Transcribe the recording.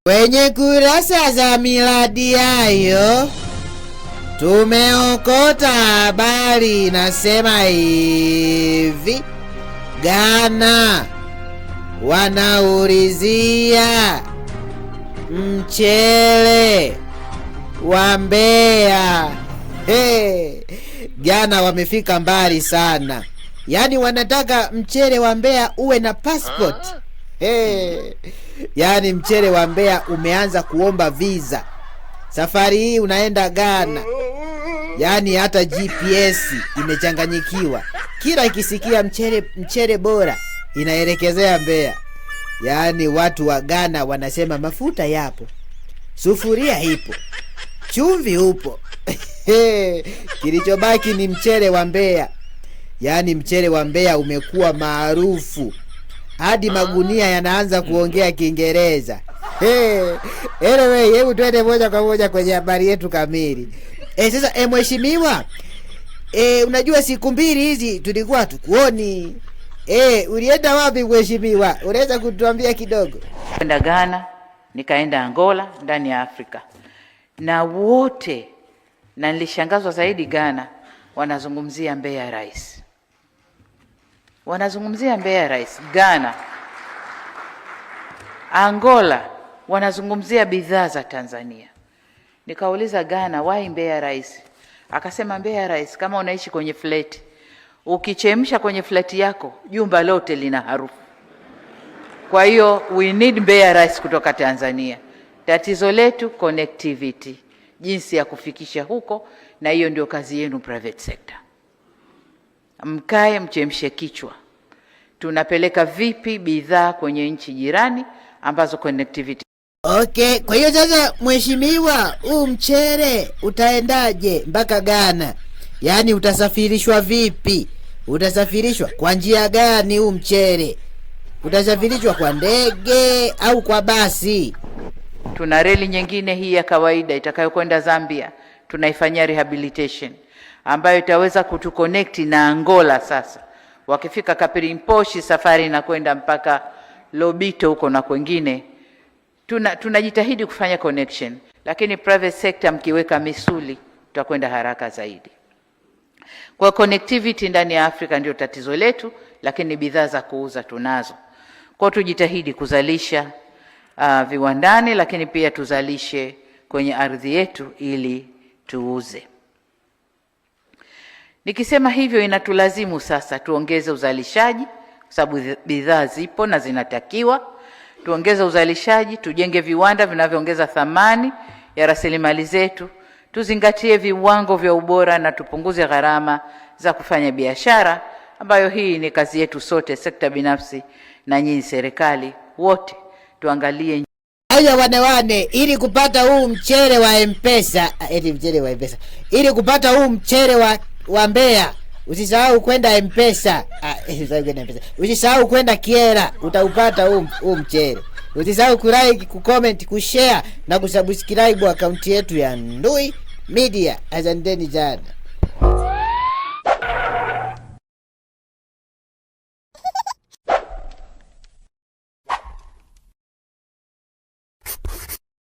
Kwenye kurasa za miradi hayo tumeokota habari inasema hivi: Ghana wanaulizia mchele wa Mbeya. Ghana wamefika mbali sana, yaani wanataka mchele wa Mbeya uwe na passport. Yaani mchele wa Mbeya umeanza kuomba visa. Safari hii unaenda Ghana, yaani hata GPS imechanganyikiwa. Kila ikisikia mchele bora inaelekezea Mbeya. Yaani watu wa Ghana wanasema mafuta yapo, sufuria ipo, chumvi upo. Kilichobaki ni mchele wa Mbeya. Yaani mchele wa Mbeya umekuwa maarufu hadi magunia yanaanza kuongea Kiingereza. Anyway, hebu twende moja kwa moja kwenye habari yetu kamili. Sasa mheshimiwa, unajua siku mbili hizi tulikuwa tukuoni. Ulienda wapi mheshimiwa? Unaweza kutuambia kidogo? Kwenda Ghana, nikaenda Angola ndani ya Afrika. Na wote, na nilishangazwa zaidi Ghana wanazungumzia Mbeya Rais. Wanazungumzia Mbeya Rais. Ghana, Angola wanazungumzia bidhaa za Tanzania. Nikauliza Ghana, why Mbeya Rais? Akasema Mbeya Rais, kama unaishi kwenye flat, ukichemsha kwenye flat yako jumba lote lina harufu. Kwa hiyo we need Mbeya Rais kutoka Tanzania. Tatizo letu connectivity, jinsi ya kufikisha huko, na hiyo ndio kazi yenu private sector. Mkae mchemshe kichwa. Tunapeleka vipi bidhaa kwenye nchi jirani ambazo connectivity. Okay, kwa hiyo sasa mheshimiwa, huu mchele utaendaje mpaka Ghana? Yaani utasafirishwa vipi? Utasafirishwa kwa njia gani huu mchele? Utasafirishwa kwa ndege au kwa basi? Tuna reli nyingine hii ya kawaida itakayokwenda Zambia, tunaifanyia rehabilitation ambayo itaweza kutuconnect na Angola. Sasa wakifika Kapirimposhi, safari inakwenda mpaka Lobito huko na kwingine. Tunajitahidi kufanya connection, lakini private sector mkiweka misuli tutakwenda haraka zaidi. Kwa connectivity ndani ya Afrika ndio tatizo letu, lakini bidhaa za kuuza tunazo. Kwa tujitahidi kuzalisha viwandani, lakini pia tuzalishe kwenye ardhi yetu ili tuuze. Nikisema hivyo inatulazimu sasa tuongeze uzalishaji, kwa sababu bidhaa zipo na zinatakiwa. Tuongeze uzalishaji, tujenge viwanda vinavyoongeza thamani ya rasilimali zetu, tuzingatie viwango vya ubora na tupunguze gharama za kufanya biashara, ambayo hii ni kazi yetu sote, sekta binafsi na nyinyi serikali, wote tuangalie. Haya wane, ili kupata huu mchele wa M-Pesa, ili kupata huu mchele wa Mbeya, usisahau kwenda M-Pesa. Usisahau kwenda Kiera, utaupata huu mchele. Usisahau kulike, kucomment, kushare na kusubscribe akaunti yetu ya Ndui Media. Asanteni sana.